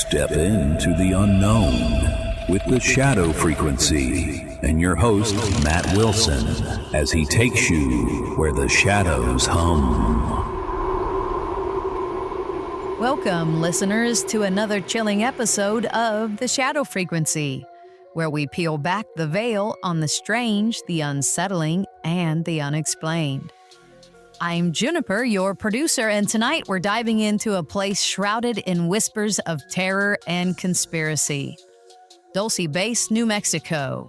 Step into the unknown with the shadow frequency and your host, Matt Wilson, as he takes you where the shadows hum. Welcome, listeners, to another chilling episode of The Shadow Frequency, where we peel back the veil on the strange, the unsettling, and the unexplained. I'm Juniper, your producer, and tonight we're diving into a place shrouded in whispers of terror and conspiracy. Dulce Base, New Mexico.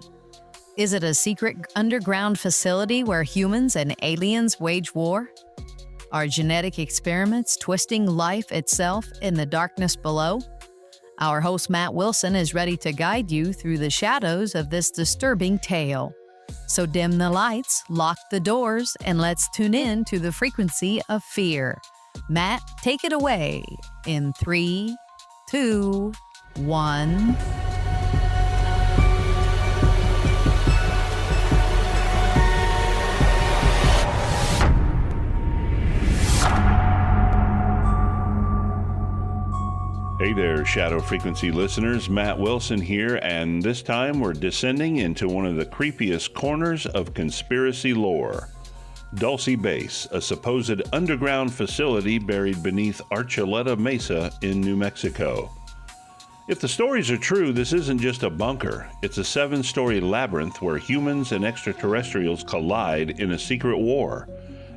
Is it a secret underground facility where humans and aliens wage war? Are genetic experiments twisting life itself in the darkness below? Our host Matt Wilson is ready to guide you through the shadows of this disturbing tale. So dim the lights, lock the doors, and let's tune in to the frequency of fear. Matt, take it away in 3, 2, 1... Hey there, Shadow Frequency listeners. Matt Wilson here, and this time we're descending into one of the creepiest corners of conspiracy lore. Dulce Base, a supposed underground facility buried beneath Archuleta Mesa in New Mexico. If the stories are true, this isn't just a bunker. It's a 7-story labyrinth where humans and extraterrestrials collide in a secret war,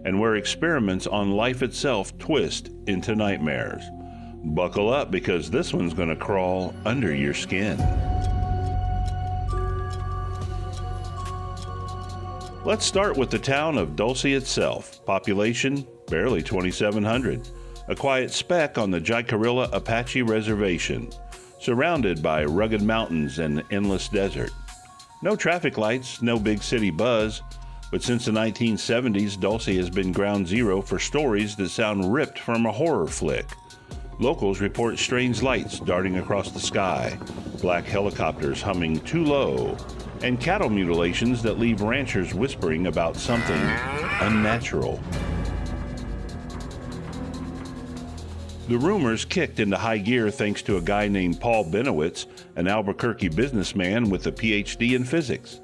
and where experiments on life itself twist into nightmares. Buckle up, because this one's going to crawl under your skin. Let's start with the town of Dulce itself. Population, barely 2,700. A quiet speck on the Jicarilla Apache Reservation, surrounded by rugged mountains and endless desert. No traffic lights, no big city buzz, but since the 1970s, Dulce has been ground zero for stories that sound ripped from a horror flick. Locals report strange lights darting across the sky, black helicopters humming too low, and cattle mutilations that leave ranchers whispering about something unnatural. The rumors kicked into high gear thanks to a guy named Paul Benowitz, an Albuquerque businessman with a PhD in physics.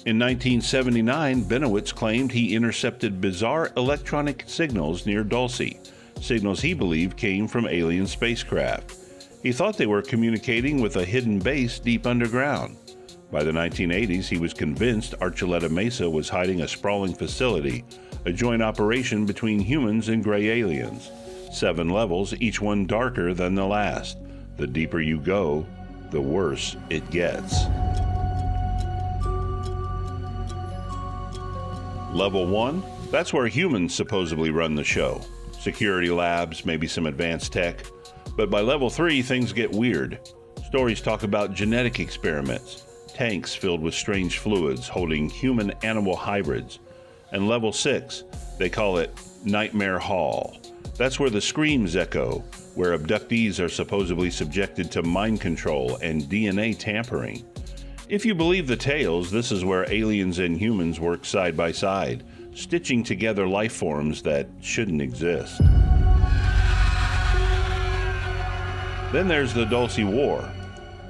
In 1979, Benowitz claimed he intercepted bizarre electronic signals near Dulce. Signals he believed came from alien spacecraft. He thought they were communicating with a hidden base deep underground. By the 1980s, he was convinced Archuleta Mesa was hiding a sprawling facility, a joint operation between humans and gray aliens. 7 levels, each one darker than the last. The deeper you go, the worse it gets. Level 1, that's where humans supposedly run the show. Security labs, maybe some advanced tech. But by level 3, things get weird. Stories talk about genetic experiments, tanks filled with strange fluids holding human-animal hybrids. And level 6, they call it Nightmare Hall. That's where the screams echo, where abductees are supposedly subjected to mind control and DNA tampering. If you believe the tales, this is where aliens and humans work side by side, stitching together life forms that shouldn't exist. Then there's the Dulce War.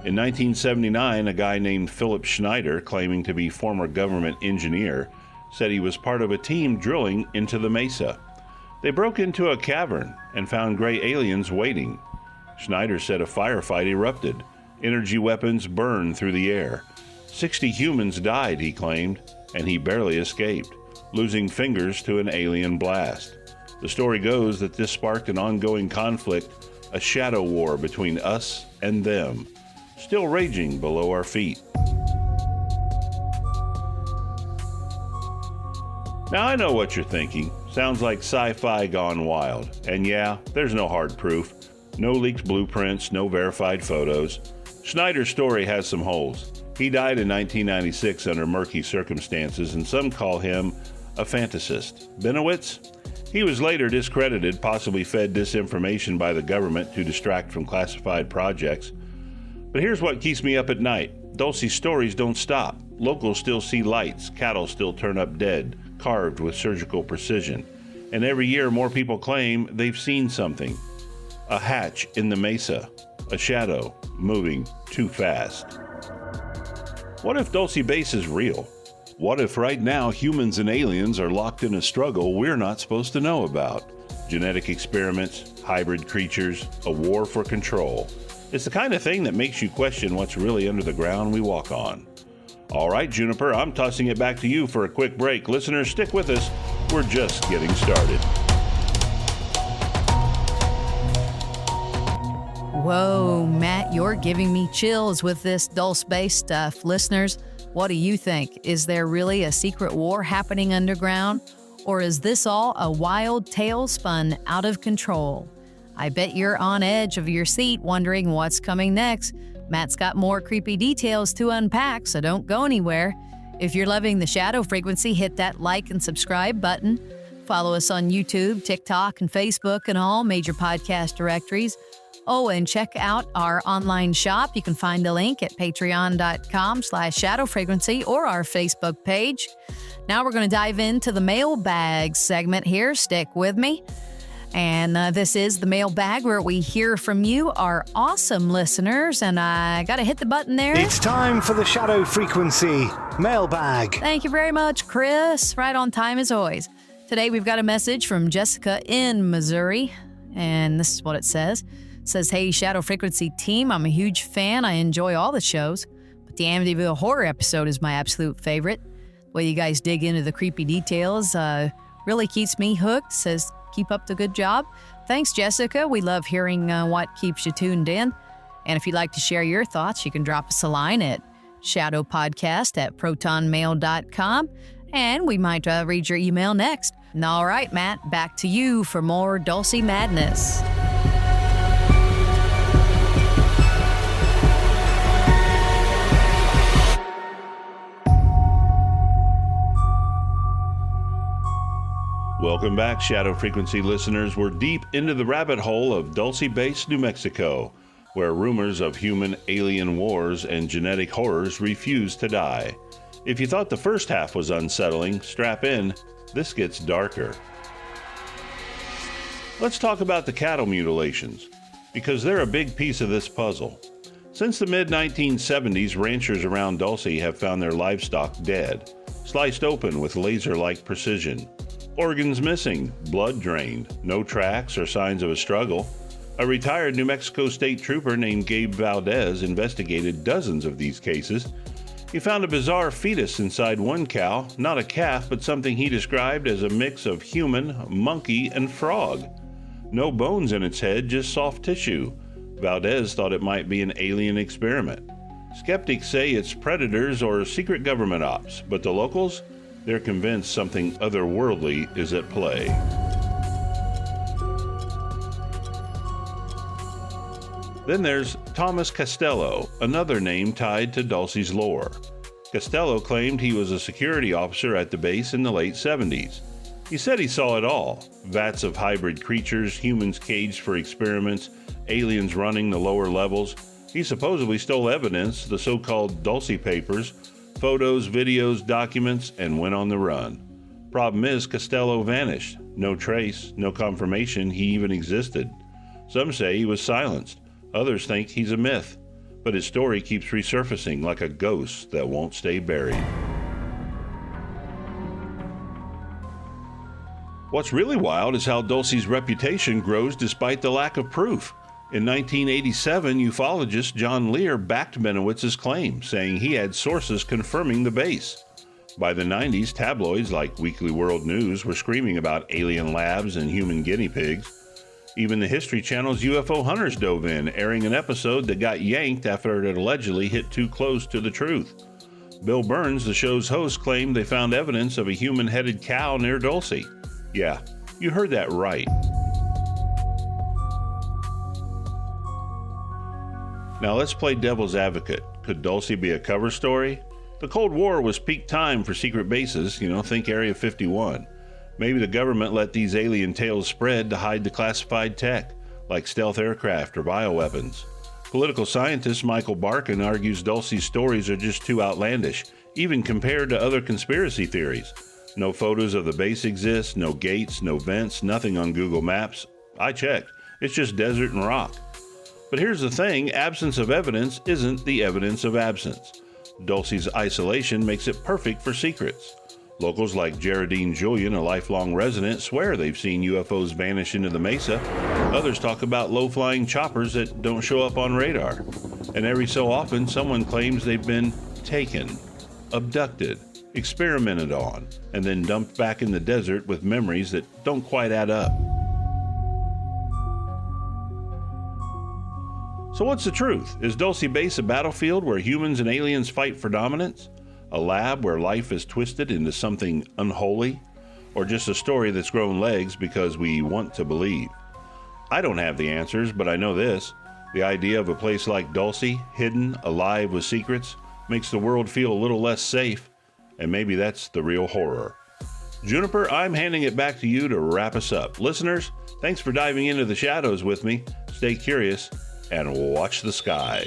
In 1979, a guy named Philip Schneider, claiming to be former government engineer, said he was part of a team drilling into the mesa. They broke into a cavern and found gray aliens waiting. Schneider said a firefight erupted. Energy weapons burned through the air. 60 humans died, he claimed, and he barely escaped, losing fingers to an alien blast. The story goes that this sparked an ongoing conflict, a shadow war between us and them, still raging below our feet. Now I know what you're thinking. Sounds like sci-fi gone wild. And yeah, there's no hard proof. No leaked blueprints, no verified photos. Schneider's story has some holes. He died in 1996 under murky circumstances, and some call him a fantasist. Benowitz? He was later discredited, possibly fed disinformation by the government to distract from classified projects. But here's what keeps me up at night. Dulce's stories don't stop. Locals still see lights, cattle still turn up dead, carved with surgical precision. And every year more people claim they've seen something. A hatch in the mesa. a shadow moving too fast. What if Dulce Base is real? What if right now humans and aliens are locked in a struggle we're not supposed to know about? Genetic experiments, hybrid creatures, a war for control. It's the kind of thing that makes you question what's really under the ground we walk on. All right, Juniper, I'm tossing it back to you for a quick break. Listeners, stick with us. We're just getting started. Whoa, Matt, you're giving me chills with this Dulce Base stuff. Listeners, what do you think? Is there really a secret war happening underground? Or is this all a wild tale spun out of control? I bet you're on edge of your seat wondering what's coming next. Matt's got more creepy details to unpack, so don't go anywhere. If you're loving the Shadow Frequency, hit that like and subscribe button. Follow us on YouTube, TikTok, and Facebook and all major podcast directories. Oh, and check out our online shop. You can find the link at patreon.com/shadowfrequency or our Facebook page. Now we're going to dive into the mailbag segment here. Stick with me. And this is the mailbag where we hear from you, our awesome listeners. And I got to hit the button there. It's time for the Shadow Frequency mailbag. Thank you very much, Chris. Right on time as always. Today we've got a message from Jessica in Missouri. And this is what it says. It says, hey, Shadow Frequency team, I'm a huge fan. I enjoy all the shows, but the Amityville horror episode is my absolute favorite. The way you guys dig into the creepy details really keeps me hooked. Says, keep up the good job. Thanks, Jessica. We love hearing what keeps you tuned in. And if you'd like to share your thoughts, you can drop us a line at shadowpodcast@protonmail.com, and we might read your email next. And all right, Matt, back to you for more Dulce madness. Welcome back, Shadow Frequency listeners. We're deep into the rabbit hole of Dulce Base, New Mexico, where rumors of human alien wars and genetic horrors refuse to die. If you thought the first half was unsettling, strap in. This gets darker. Let's talk about the cattle mutilations, because they're a big piece of this puzzle. Since the mid-1970s, ranchers around Dulce have found their livestock dead, sliced open with laser-like precision. Organs missing, blood drained, no tracks or signs of a struggle. A retired New Mexico state trooper named Gabe Valdez investigated dozens of these cases. He found a bizarre fetus inside one cow, not a calf, but something he described as a mix of human, monkey, and frog. No bones in its head, just soft tissue. Valdez thought it might be an alien experiment. Skeptics say it's predators or secret government ops, but the locals? They're convinced something otherworldly is at play. Then there's Thomas Costello, another name tied to Dulce's lore. Costello claimed he was a security officer at the base in the late 70s. He said he saw it all: vats of hybrid creatures, humans caged for experiments, aliens running the lower levels. He supposedly stole evidence, the so-called Dulce papers, photos, videos, documents, and went on the run. Problem is, Costello vanished. No trace, no confirmation he even existed. Some say he was silenced. Others think he's a myth. But his story keeps resurfacing like a ghost that won't stay buried. What's really wild is how Dulce's reputation grows despite the lack of proof. In 1987, ufologist John Lear backed Benowitz's claim, saying he had sources confirming the base. By the 90s, tabloids like Weekly World News were screaming about alien labs and human guinea pigs. Even the History Channel's UFO Hunters dove in, airing an episode that got yanked after it had allegedly hit too close to the truth. Bill Burns, the show's host, claimed they found evidence of a human-headed cow near Dulce. Yeah, you heard that right. Now let's play devil's advocate. Could Dulce be a cover story? The Cold War was peak time for secret bases, think Area 51. Maybe the government let these alien tales spread to hide the classified tech, like stealth aircraft or bioweapons. Political scientist Michael Barkin argues Dulce's stories are just too outlandish, even compared to other conspiracy theories. No photos of the base exist, no gates, no vents, nothing on Google Maps. I checked. It's just desert and rock. But here's the thing, absence of evidence isn't the evidence of absence. Dulce's isolation makes it perfect for secrets. Locals like Geraldine Julian, a lifelong resident, swear they've seen UFOs vanish into the mesa. Others talk about low-flying choppers that don't show up on radar. And every so often, someone claims they've been taken, abducted, experimented on, and then dumped back in the desert with memories that don't quite add up. So what's the truth? Is Dulce Base a battlefield where humans and aliens fight for dominance? A lab where life is twisted into something unholy? Or just a story that's grown legs because we want to believe? I don't have the answers, but I know this. The idea of a place like Dulce, hidden, alive with secrets, makes the world feel a little less safe, and maybe that's the real horror. Juniper, I'm handing it back to you to wrap us up. Listeners, thanks for diving into the shadows with me. Stay curious and watch the skies.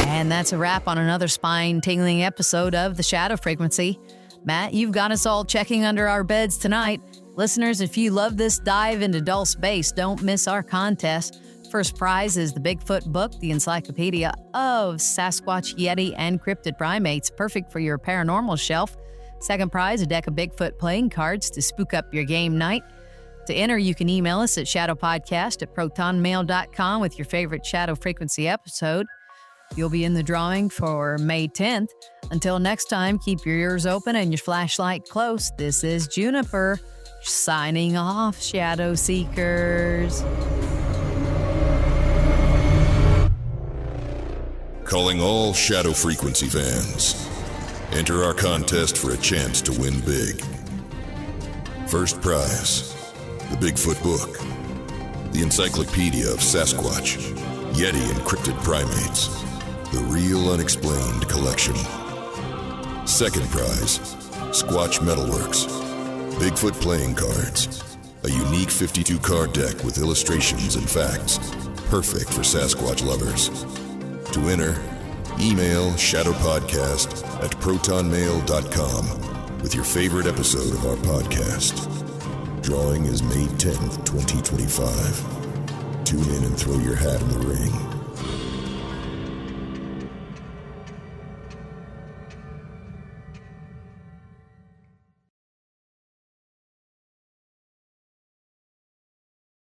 And that's a wrap on another spine-tingling episode of The Shadow Frequency. Matt, you've got us all checking under our beds tonight. Listeners, if you love this dive into Dulce Base, don't miss our contest. First prize is the Bigfoot book, the encyclopedia of Sasquatch, Yeti, and cryptid primates, perfect for your paranormal shelf. Second prize, a deck of Bigfoot playing cards to spook up your game night. To enter, you can email us at shadowpodcast@protonmail.com with your favorite Shadow Frequency episode. You'll be in the drawing for May 10th. Until next time, keep your ears open and your flashlight close. This is Juniper, signing off, Shadow Seekers. Calling all Shadow Frequency fans. Enter our contest for a chance to win big. First prize, the Bigfoot book, the encyclopedia of Sasquatch, Yeti, and cryptid primates, the Real Unexplained collection. Second prize, Squatch Metalworks, Bigfoot playing cards, a unique 52-card deck with illustrations and facts, perfect for Sasquatch lovers. To enter, email shadowpodcast@protonmail.com with your favorite episode of our podcast. Drawing is May 10th, 2025. Tune in and throw your hat in the ring.